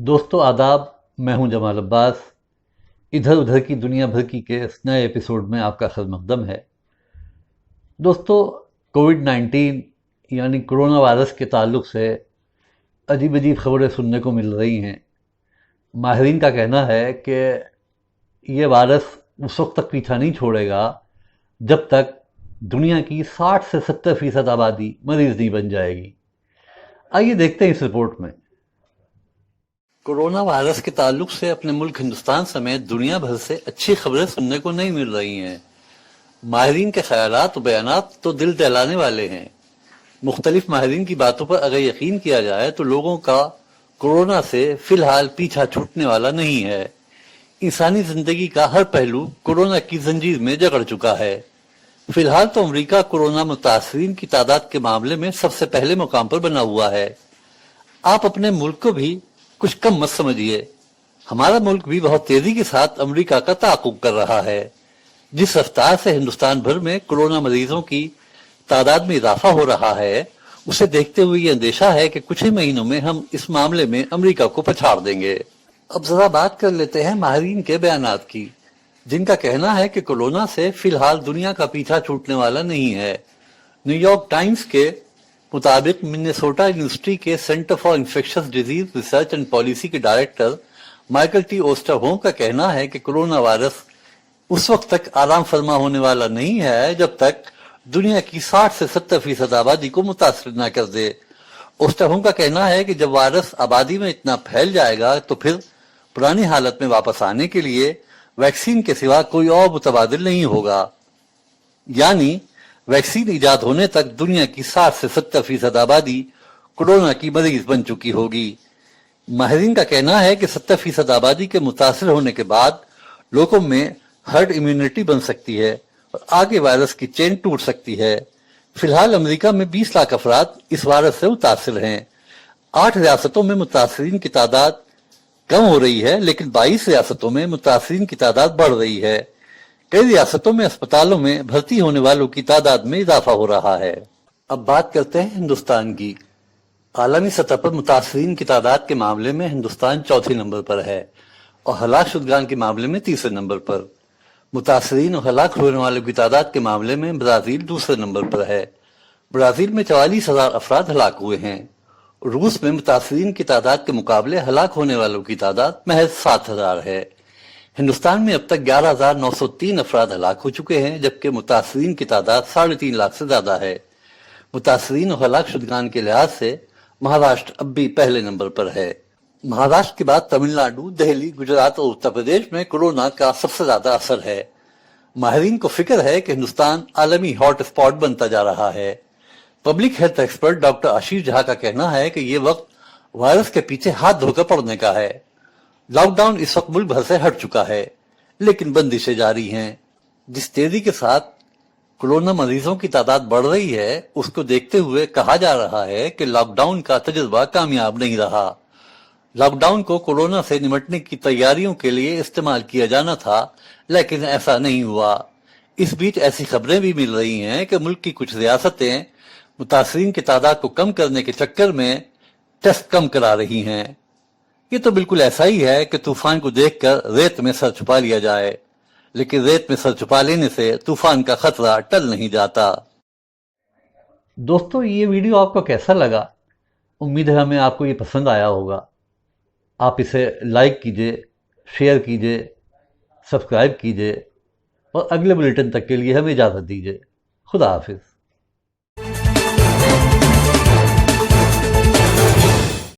دوستو آداب، میں ہوں جمال عباس۔ ادھر ادھر کی دنیا بھر کی کے اس نئے ایپیسوڈ میں آپ کا خیر مقدم ہے۔ دوستو، کووڈ-19 یعنی کرونا وائرس کے تعلق سے عجیب عجیب خبریں سننے کو مل رہی ہیں۔ ماہرین کا کہنا ہے کہ یہ وائرس اس وقت تک پیچھا نہیں چھوڑے گا جب تک دنیا کی 60 سے 70% آبادی مریض نہیں بن جائے گی۔ آئیے دیکھتے ہیں اس رپورٹ میں۔ کورونا وائرس کے تعلق سے اپنے ملک ہندوستان سمیت دنیا بھر سے اچھی خبریں سننے کو نہیں مل رہی ہیں۔ ماہرین کے خیالات و بیانات تو دل دہلانے والے ہیں۔ مختلف ماہرین کی باتوں پر اگر یقین کیا جائے تو لوگوں کا کورونا سے فی الحال پیچھا چھوٹنے والا نہیں ہے۔ انسانی زندگی کا ہر پہلو کورونا کی زنجیر میں جکڑ چکا ہے۔ فی الحال تو امریکہ کورونا متاثرین کی تعداد کے معاملے میں سب سے پہلے مقام پر بنا ہوا ہے۔ آپ اپنے ملک کو بھی کچھ کم مت سمجھیے۔ ہمارا ملک بھی بہت تیزی کے ساتھ امریکہ کا تعاقب کر رہا ہے۔ جس رفتار سے ہندوستان بھر میں کورونا مریضوں کی تعداد میں اضافہ ہو رہا ہے، اسے دیکھتے ہوئے یہ اندیشہ ہے کہ کچھ ہی مہینوں میں ہم اس معاملے میں امریکہ کو پچھاڑ دیں گے۔ اب ذرا بات کر لیتے ہیں ماہرین کے بیانات کی، جن کا کہنا ہے کہ کورونا سے فی الحال دنیا کا پیچھا چھوٹنے والا نہیں ہے۔ نیو یارک ٹائمز کے مطابق منیسوٹا یونیورسٹی کے center for infectious disease research and policy کے director Michael T Osterholm کا کہنا ہے کہ کورونا وائرس اس وقت تک آرام فرما ہونے والا نہیں ہے جب تک دنیا کی 60 سے 70% آبادی کو متاثر نہ کر دے۔ اوسٹر ہوم کا کہنا ہے کہ جب وائرس آبادی میں اتنا پھیل جائے گا تو پھر پرانی حالت میں واپس آنے کے لیے ویکسین کے سوا کوئی اور متبادل نہیں ہوگا، یعنی ویکسین ایجاد ہونے تک دنیا کی 60 سے 70% آبادی کورونا کی مریض بن چکی ہوگی۔ ماہرین کا کہنا ہے کہ 70% آبادی کے متاثر ہونے کے بعد لوگوں میں ہرڈ امیونٹی بن سکتی ہے اور آگے وائرس کی چین ٹوٹ سکتی ہے۔ فی الحال امریکہ میں 20 لاکھ افراد اس وائرس سے متاثر ہیں۔ 8 ریاستوں میں متاثرین کی تعداد کم ہو رہی ہے، لیکن 22 ریاستوں میں متاثرین کی تعداد بڑھ رہی ہے۔ کئی ریاستوں میں اسپتالوں میں بھرتی ہونے والوں کی تعداد میں اضافہ ہو رہا ہے۔ اب بات کرتے ہیں ہندوستان کی۔ عالمی سطح پر متاثرین کی تعداد کے معاملے میں ہندوستان چوتھے نمبر پر ہے اور ہلاک شدگان کے معاملے میں تیسرے نمبر پر۔ متاثرین اور ہلاک ہونے والوں کی تعداد کے معاملے میں برازیل دوسرے نمبر پر ہے۔ برازیل میں 44,000 افراد ہلاک ہوئے ہیں۔ روس میں متاثرین کی تعداد کے مقابلے ہلاک ہونے والوں کی تعداد محض 7,000 ہے۔ ہندوستان میں اب تک 11,903 افراد ہلاک ہو چکے ہیں، جبکہ متاثرین کی تعداد 3.5 لاکھ سے زیادہ ہے۔ متاثرین اور ہلاک شدگان کے لحاظ سے مہاراشٹر اب بھی پہلے نمبر پر ہے۔ مہاراشٹر کے بعد تمل ناڈو، دہلی، گجرات اور اتر پردیش میں کورونا کا سب سے زیادہ اثر ہے۔ ماہرین کو فکر ہے کہ ہندوستان عالمی ہاٹ اسپاٹ بنتا جا رہا ہے۔ Public health expert doctor Ashish Jha کا کہنا ہے کہ یہ وقت وائرس کے پیچھے ہاتھ دھو کر پڑنے کا ہے۔ لاک ڈاؤن اس وقت ملک بھر سے ہٹ چکا ہے، لیکن بندشیں جاری ہیں۔ جس تیزی کے ساتھ کورونا مریضوں کی تعداد بڑھ رہی ہے، اس کو دیکھتے ہوئے کہا جا رہا ہے کہ لاک ڈاؤن کا تجربہ کامیاب نہیں رہا۔ لاک ڈاؤن کو کورونا سے نمٹنے کی تیاریوں کے لیے استعمال کیا جانا تھا، لیکن ایسا نہیں ہوا۔ اس بیچ ایسی خبریں بھی مل رہی ہیں کہ ملک کی کچھ ریاستیں متاثرین کی تعداد کو کم کرنے کے چکر میں ٹیسٹ کم کرا رہی ہیں۔ یہ تو بالکل ایسا ہی ہے کہ طوفان کو دیکھ کر ریت میں سر چھپا لیا جائے، لیکن ریت میں سر چھپا لینے سے طوفان کا خطرہ ٹل نہیں جاتا۔ دوستو، یہ ویڈیو آپ کو کیسا لگا؟ امید ہے ہمیں آپ کو یہ پسند آیا ہوگا۔ آپ اسے لائک کیجئے، شیئر کیجئے، سبسکرائب کیجئے اور اگلے بلیٹن تک کے لیے ہمیں اجازت دیجئے۔ خدا حافظ۔